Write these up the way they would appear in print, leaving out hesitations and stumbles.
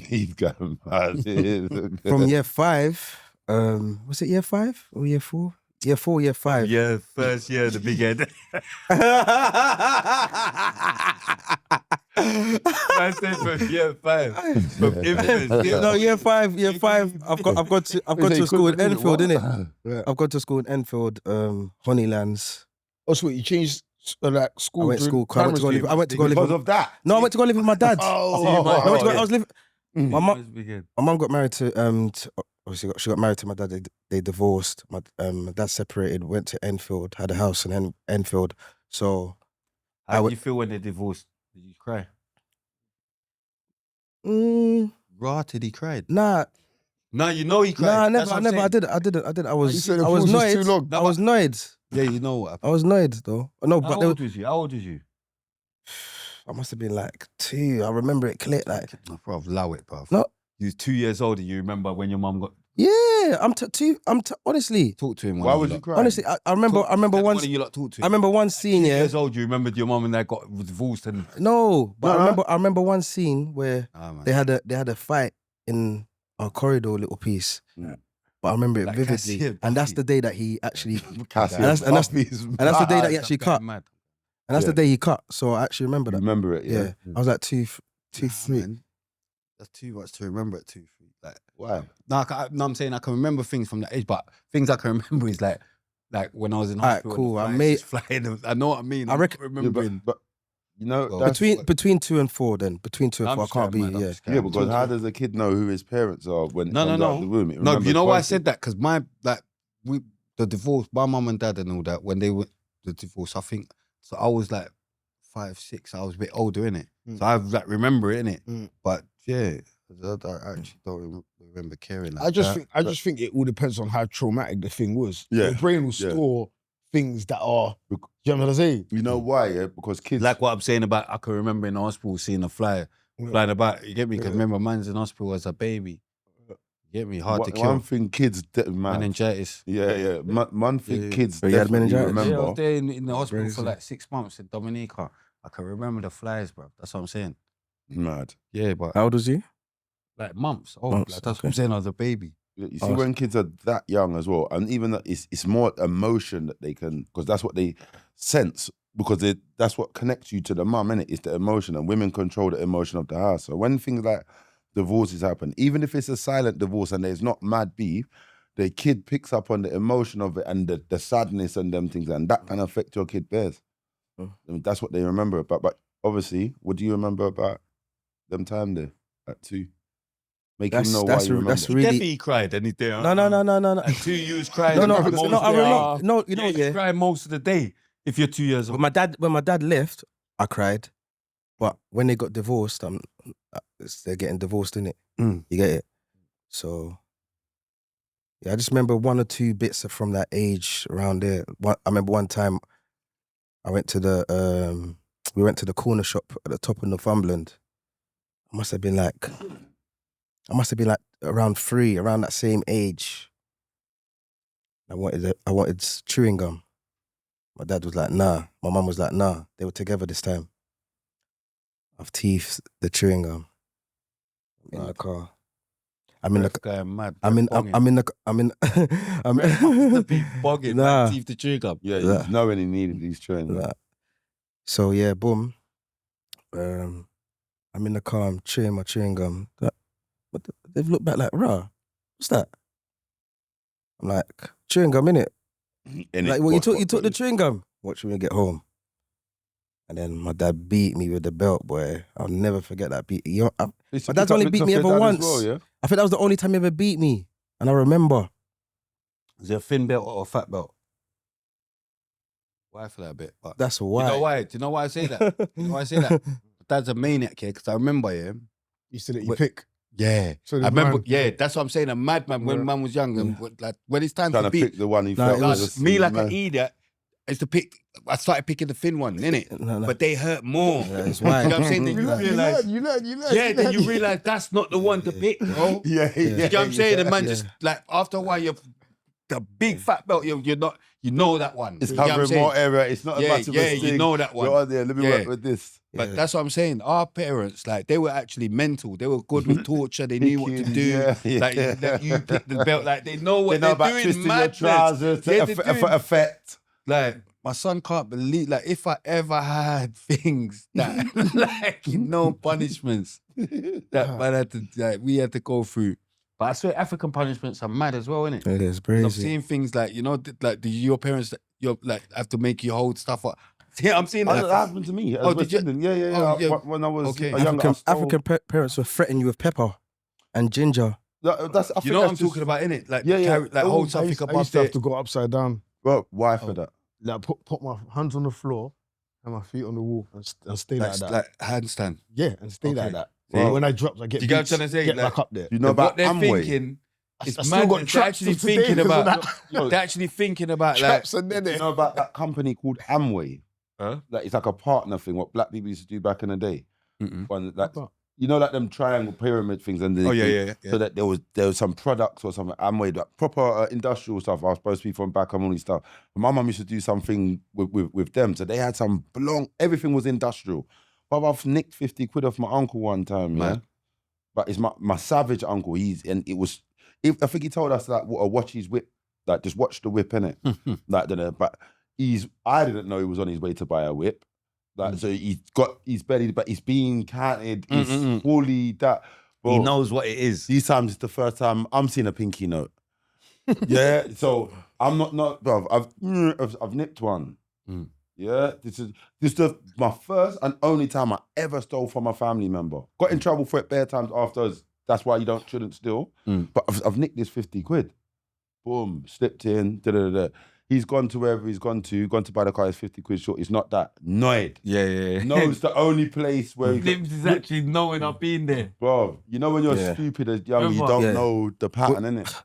He's going mad. From year 5, was it year 5 or year 4? Year 4, year 5. Yeah, first year, the big head. I said from year 5. From infants. No, year 5. I've gone to school in Enfield, innit? Yeah. I've gone to school in Enfield, Honeylands. Also, what, you changed like school? I went to school. I went to go live. Because of that. No, I went to go live with my dad. Oh, I was living. My mum. First big head. My mum got married to obviously she got married to my dad. They divorced. My dad separated. Went to Enfield. Had a house in Enfield. So How did you feel when they divorced? Did you cry? Did he cried? Nah. No, you know he cried. Nah, That's never. what I'm I saying. didn't. I You was said the I was pause was annoyed. too long. I was annoyed. Yeah, you know what I happened. was annoyed though. No, How but old was you? How old was you? I must have been like 2. I remember it clear. Like No, bruv, allow it, bruv. No. You was 2 years old and you remember when your mum got... yeah, honestly. Talk to him. Why would you cry? Honestly, I remember One one. of you lot talk to him. I remember one scene. 2 Yeah. years old, you remembered your mum and dad got divorced and... No, but No. I remember one scene where man. they had a fight in our corridor, little piece. Yeah. But I remember it Like vividly, Cassie and and that's Buffy. the day that he actually, Cassie and that's Buffy's the day that he mad. actually That cut, guy mad. and that's Yeah. the day he cut. So I actually remember that. Remember it, Yeah, yeah. I was like 2, Nah, 3. man. That's too much to remember at 2, 3. Like, Why? no, I'm saying I can remember things from that age, but things I can remember is like when I was in Alright, hospital. cool. And I the may- flights just flying. I know what I mean. I reckon- I'm Yeah, remembering. but you know, Well, that's, Between 2 and 4, then between 2 and I'm 4, I just can't be. going mad, I'm Yeah, just yeah, going because mad. how does a kid know who his parents are when it No, comes no, out no. the womb? It No, you remembers know why I one said that? Because the divorce, my mum and dad and all that, when they went the divorce, I think, so I was like 5, 6, I was a bit older, innit? So I like remember it, innit? But yeah, I actually don't remember caring like I just that. think it all depends on how traumatic the thing was. Yeah. Your brain will Yeah. store things that are. Do you know what I'm saying? You know why? Yeah, because kids Like what I'm saying about, I can remember in the hospital seeing a flyer flying about. You get me? Because remember, man's in hospital as a baby. You get me? Hard to kill. One thing kids, man. Meningitis. Yeah. One thing Yeah. kids But you had definitely meningitis? remember. Yeah, I was there in the hospital Crazy. for like 6 months in Dominica. I can remember the flyers, bro. That's what I'm saying. Mad. Yeah, but How old was you? like months. Oh, Months, like, that's okay. what I'm saying. I was a baby. You see, when kids are that young as well, and even that it's more emotion that they can, because that's what they sense, because that's what connects you to the mum, innit? It's the emotion, and women control the emotion of the house. So when things like divorces happen, even if it's a silent divorce and there's not mad beef, the kid picks up on the emotion of it and the sadness and them things, and that can affect your kid bears. I mean, that's what they remember about. But obviously, what do you remember about them time there at 2? Make him know why you remember. That's He really. definitely cried, and he did. No. And 2 years crying. No, most no, of I the day. remember. No, you know, Yeah, you cry most of the day if you're 2 years old. When my dad left, I cried. But when they got divorced, they're getting divorced, innit? You get it? So, yeah, I just remember 1 or 2 bits from that age around there. I remember one time I went to we went to the corner shop at the top of Northumberland. I must have been like around 3, around that same age. I wanted chewing gum. My dad was like, nah. My mum was like, nah. They were together this time. I've teethed the chewing gum in the car. I'm in the mad. I'm in The beat bogging. Nah. Nah. Teeth the chewing gum. Yeah, Yeah. you know when he needed these trains. Nah. So yeah, boom. I'm in the car, I'm chewing my chewing gum. They've looked back like, rah, what's that? I'm like, chewing gum, innit? Like, well, you took the chewing gum. Watch when we get home. And then my dad beat me with the belt, boy. I'll never forget that beat. My dad's only beat me ever once. Well, yeah? I think that was the only time he ever beat me. And I remember. Is it a thin belt or a fat belt? Why for that bit? But That's why. You know why? Do you know why I say that? You know why I say that? Dad's a maniac here because I remember him. You said that you pick. Yeah. So I the remember, man- yeah, that's what I'm saying. A madman when man was young. And like, when it's time Trying to to pick beat, the one he No, felt it like, was- me like man. an idiot, I used to pick, I started picking the thin one, innit? No. But they hurt more. Yeah, it's You know why. what I'm saying? Then you realise, You learn. yeah, then you realise that's not the one to pick, bro. Yeah. You know what I'm saying? The man just, like, after a while, you're the big fat belt, you're You know that one. It's You get what I'm covering saying? more area. It's not Yeah, as much of yeah, a you sting. know that one. You're on there. Let me Yeah. work with this. But Yeah. that's what I'm saying. Our parents, like, they were actually mental. They were good with torture. They knew what to Picking, do. yeah, Like, yeah. like, you pick the belt. Like, they know They what know they're about doing. twisting your Madness. trousers Yeah, for they're doing- effect. Like, my son can't believe, like, if I ever had things that, like, no punishments that man had to, like, we had to go through. But I swear African punishments are mad as well, innit? It is I've crazy. seen things like, you know, like your parents, like, have to make you hold stuff up. Yeah, I'm seeing that. That happened to me. Oh, did you? Yeah. Oh, yeah. When I was Okay. younger, I stole- Parents will threaten you with pepper and ginger. That's, I You think know what that's I'm just- talking about, innit? Like, Yeah, yeah. carry, like, hold I something used above to there. have to go upside down, Bro, why for that? like put my hands on the floor and my feet on the wall and stay like that. Like handstand. Yeah, and stay Okay. like that. Well, So when I dropped, I get you get what I'm beats, trying to say? get Like, back up there. You know what about they're Amway? thinking. It's I still got mad. They're traps actually today thinking because of about. that. They're actually thinking about Traps and then You know about that company called Amway? Huh? Like it's like a partner thing. What black people used to do back in the day. Mm-mm. When like you know, like them triangle pyramid things, and Oh yeah. So that there was some products or something Amway, like proper industrial stuff. I was supposed to be from back home, all these stuff. But my mum used to do something with them, so they had some everything was industrial. But I've nicked 50 quid off my uncle one time, yeah. Man. But it's my savage uncle. I think he told us that watch his whip, like just watch the whip, innit? Like but I didn't know he was on his way to buy a whip. Like so he's belly, but he's being counted. He's fully that. Bro, He knows what it is. these times it's the first time I'm seeing a pinky note. Yeah, so I'm not bro. I've nipped one. Yeah, this is my first and only time I ever stole from a family member. Got in trouble for it bare times afterwards. That's why you shouldn't steal. But I've nicked this 50 quid. Boom, slipped in. He's gone to wherever he's gone to buy the car. He's 50 quid short. He's not that annoyed. Yeah. Knows the only place where he NIMZ is actually knowing I've been there. Bro, you know when you're Yeah. stupid as young, you don't know the pattern, innit?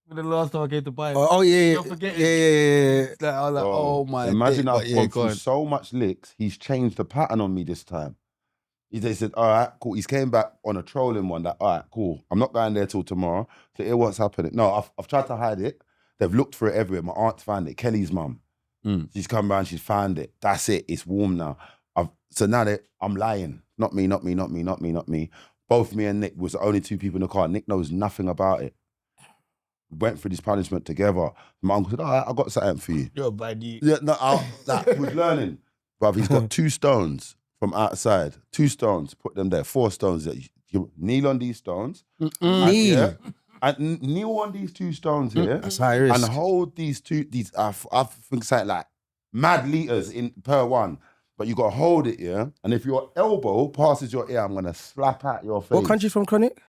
The last time I came to buy it. Oh yeah. You're forgetting. Yeah. It's like, I was like, Bro, oh my. imagine day. I've But yeah, gone go through on. so much licks. He's changed the pattern on me this time. They said, all right, cool. He's came back on a trolling one. That, all right, cool. I'm not going there till tomorrow to hear what's happening. No, I've tried to hide it. They've looked for it everywhere. My aunt's found it. Kelly's mum. She's come round. She's found it. That's it. It's warm now. So now I'm lying. Not me. Both me and Nick was the only two people in the car. Nick knows nothing about it. We went through this punishment together. My uncle said, all right, I got something for you. You're a baddie. Yeah, no, that was learning. Bruv, he's got 2 stones from outside. 2 stones, put them there. 4 stones. You kneel on these stones. Kneel. And kneel on these 2 stones here. That's high risk. And hold these I think something like mad liters per one. But you got to hold it, yeah? And if your elbow passes your ear, I'm going to slap at your face. What country from, Chronic?